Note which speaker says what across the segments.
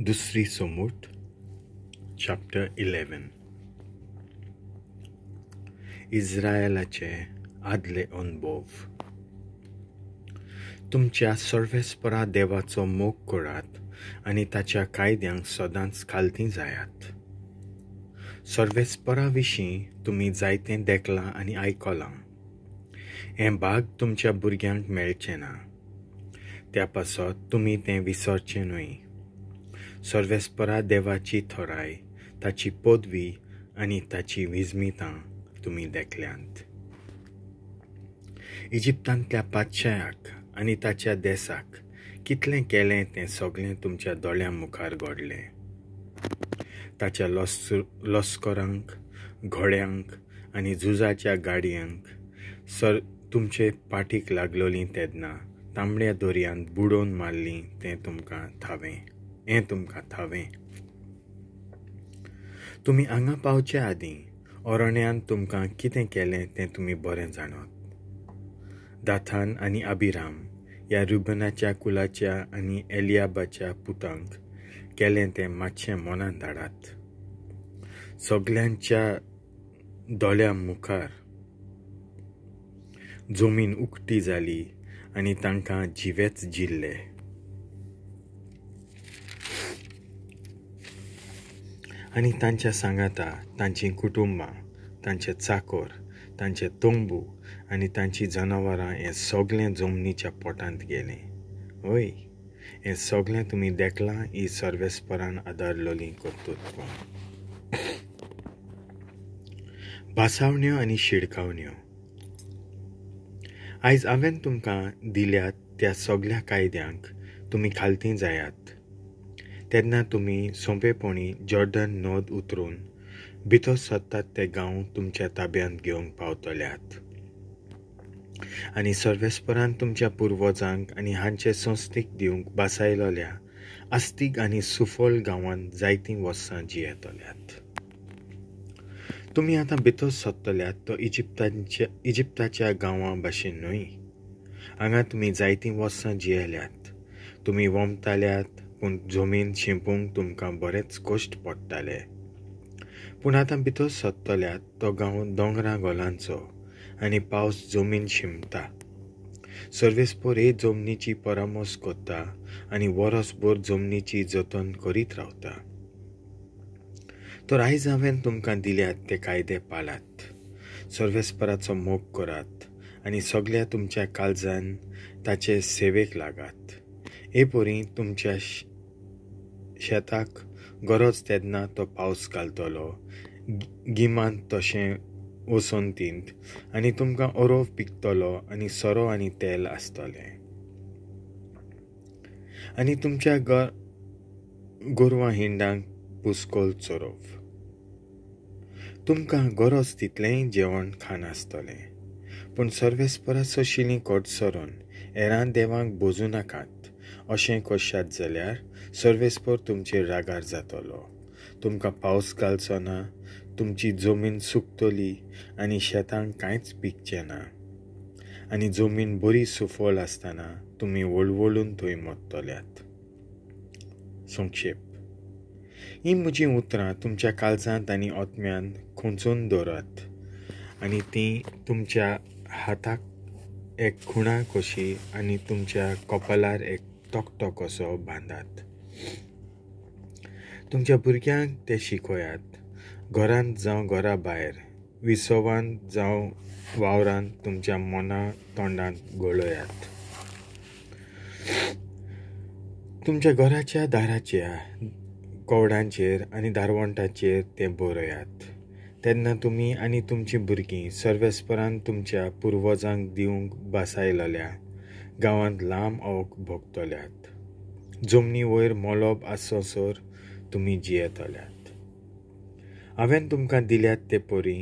Speaker 1: दुसरी समूट चॅप्टर 11 इस्रायलाचे आदले अनुभव. तुमच्या सर्वेस्परा देवाचो मोग करात आनी ताच्या कायद्यांक सदांच खालती जायात. सर्वेस्परा विशीं तुमी जायतें देखलां आनी आयकलां. हें भाग तुमच्या भुरग्यांक मेळचें ना. त्या पासत तुमी तें विसरचें न्हय. सर्वेस्परा देवाची थोराय, ताची पदवी आनी ताची विजमितां तुमी देखल्यांत. इजिप्तांतल्या पातशायाक आनी ताच्या देसाक कितलें केलें तें सगळें तुमच्या दोळ्यां मुखार घडलें. ताच्या लस्करांक, घोड्यांक आनी झुजाच्या गाडयांक तुमचे पाठीक लागलोलीं तेन्ना तांबड्या दर्यांत बुडोवन मारलीं हें तुमकां थावें. तुमी हांगा पावचे आदीं अरण्यान तुमकां कितें केलें तें तुमी बरें जाणात. दाथान आनी अबिराम ह्या रुबनाच्या कुलाच्या आनी एलियाबाच्या पुतांक केलें तें मातशें मनांत हाडात. सगल्यांच्या दोळ्यां मुखार जमीन उक्ती जाली आनी तांकां जिवेच जिल्ले. आनी तांच्या सांगाता तांचीं कुटुंबां, तांचे चाकर, तांचे तंबू आनी तांचीं जनावरां हें सगळें जमनीच्या पोटांत गेलें. हय, हें सगळें तुमी देखलां ही सर्वेस्परान आदारलोलीं कर्तुत्वां. भासावण्यो आनी शिडकावण्यो. आयज हांवें तुमकां दिल्यात त्या सगळ्या कायद्यांक तुमी खालती जायात. तेन्ना तुमी सोंपेपणी जॉर्डन न्हंय उतरून भितर सरतात ते गांव तुमच्या ताब्यांत घेवंक पावतल्यात. आनी सर्वेस्परान तुमच्या पुर्वजांक आनी हांचे संस्थीक दिवंक बासायलोल्या आस्तीक आनी सुफोल गांवांत जायतीं वर्सां जियेतल्यात. तुमी आतां भितर सरतल्यात तो इजिप्ताच्या गांवां भाशेन न्हय. हांगा तुमी जायतीं वर्सां जियेल्यात. तुमी वमताल्यात, पूण जमीन शिंपूंक तुमकां बरेच कश्ट पडटाले. पूण आतां भितर सरतल्यात तो गांव दोंगरां गोलांचो आनी पावस जमीन शिंपता. सर्वेस्पर हे जमनीची परामोस करता आनी वरसभर जमनीची जतन करीत रावता. तर आयज हांवें तुमकां दिल्यात ते कायदे पाळात. सर्वेस्पराचो मोग करात आनी सगळ्या तुमच्या काळजान ताचे सेवेक लागात. हे परी तुमच्या शेताक गरज तेन्ना तो पावस घालतलो, गिमांत तशें वसंतींत, आनी तुमकां ओरोव पिकतलो आनी सोरो आनी तेल आसतलें. आनी तुमच्या गोरवां हिंडांक पुस्कोल चोरोव. तुमकां गरज तितलेंय जेवण खाण आसतलें. पूण सर्वेस्पराचो शिली कोट सरून हेरां देवांक बोजू नाकात अशें करशात जाल्यार सर्वेस्पर तुमचेर रागार जातलो. तुमकां पावस घालचो ना, तुमची जमीन सुकतली आनी शेतांक कांयच पिकचें ना. आनी जमीन बरी सुफोल आसतना तुमी वळवळून थंय मरतल्यात. संक्षेप. ही म्हजीं उतरां तुमच्या काळजांत आनी ओतम्यान खुंचून दवरात आनी तीं तुमच्या हाताक एक खुणा कशी आनी तुमच्या कपालार एक तोकतो कसो बांदात. तुमच्या भुरग्यांक ते शिकयात. घरांत जावं घरा भायर, विसवांत जावं वावरांत तुमच्या मना तोंडांत घोळयात. तुमच्या घराच्या दाराच्या कवडांचेर आनी दारवंटाचेर तें बरयात. तेन्ना तुमी आनी तुमचीं भुरगीं सर्वेस्परान तुमच्या पुर्वजांक दिवंक बासायलोल्या गांवांत लांब भोगतल्यात. जमनी वयर मोलोब आसोसर तुमी जियेतल्यात. हांवें तुमकां दिल्यात ते परी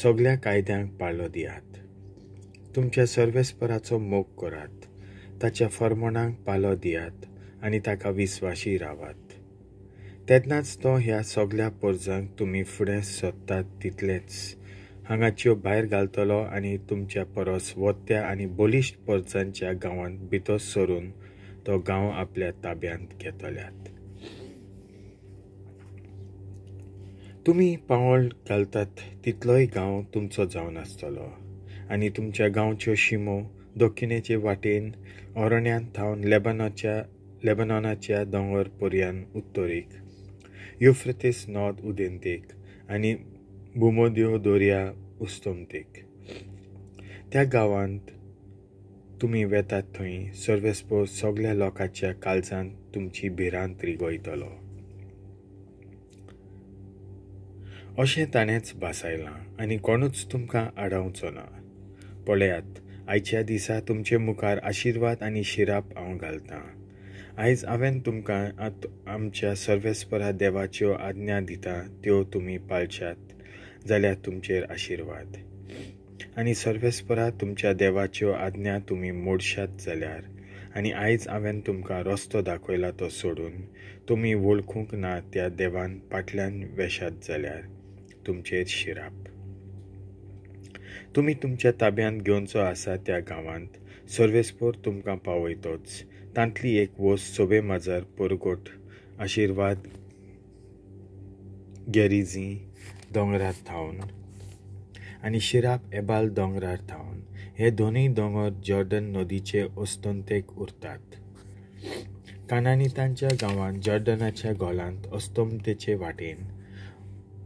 Speaker 1: सगळ्या कायद्यांक पाळो दियात. तुमच्या सर्वेस्पराचो मोग करात, ताच्या फर्मोणांक पाळो दियात आनी ताका विस्वाशी रावात. तेन्नाच तो ह्या सगळ्या परजांक तुमी फुडें सरतात तितलेच हांगाच्यो भायर घालतलो आनी तुमच्या परस वत्या आनी बलिश्ट परजांच्या गांवांत भितर सरून तो गांव आपल्या ताब्यांत घेतल्यात. तुम्ही पावल घालतात तितलोय गांव तुमचो जावन आसतलो आनी तुमच्या गांवच्यो शिमो दक्षिणेचे वाटेन अरण्यांत थावन लेबनॉनाच्या दोंगर पर्यान उत्तरेक युफ्रेतीस नॉद उदेंतेक आनी बुमोद्यो दर्या उस्तमतेक. त्या गांवांत तुमी वेतात थंय सर्वेस्पो सगळ्या लोकांच्या काळजांत तुमची भिरांत रिगोयतलो. अशें ताणेंच भासायलां आनी कोणूच तुमकां आडावचो ना. पळयात, आयच्या दिसा तुमचे मुखार आशिर्वाद आनी शिराप हांव घालतां. आयज हांवें तुमकां आमच्या सर्वेस्परा देवाच्यो आज्ञा दिता त्यो तुमी पाळच्यात जाल्यार तुमचेर आशिर्वाद. आनी सर्वेस्परा तुमच्या देवाच्यो आज्ञा तुमी मोडशात जाल्यार आनी आयज हांवें तुमकां रस्तो दाखयला तो सोडून तुमी वळखूंक ना त्या देवान फाटल्यान वेशात जाल्यार तुमचेर शिराप. तुमी तुमच्या ताब्यांत घेवचो आसा त्या गांवांत सर्वेस्पोर तुमकां पावयतोच. तांतली एक वोस सोबे माजर परगोट आशिर्वाद गेरिझी दोंगरार थावन आनी शिराप एबाल दोंगरार थावन हे दोनूय दोंगर जॉर्डन नदीचे अस्तंतेक उरतात. कानानितांच्या गांवांत जॉर्डनाच्या गोलांत अस्तंतेचे वाटेन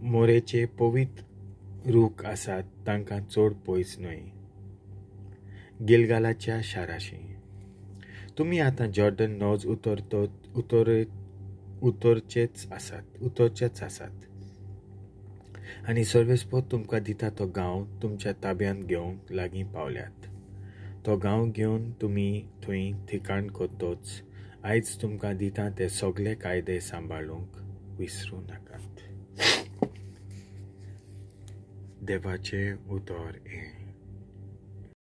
Speaker 1: मोरेचे पवित्र रूख आसात तांकां चड पयस न्हय. गिलगालाच्या शाराशी तुमी आतां जॉर्डन नौज उतरचेच आसात आनी सर्वेस्पो तुमकां दिता तो गांव तुमच्या ताब्यांत घेवंक लागीं पावल्यात. तो गांव घेवन तुमी थंय ठिकाण करतोच. आयज तुमकां दिता ते सगळे कायदे सांबाळूंक विसरूं नाकात. देवाचें उतर हें.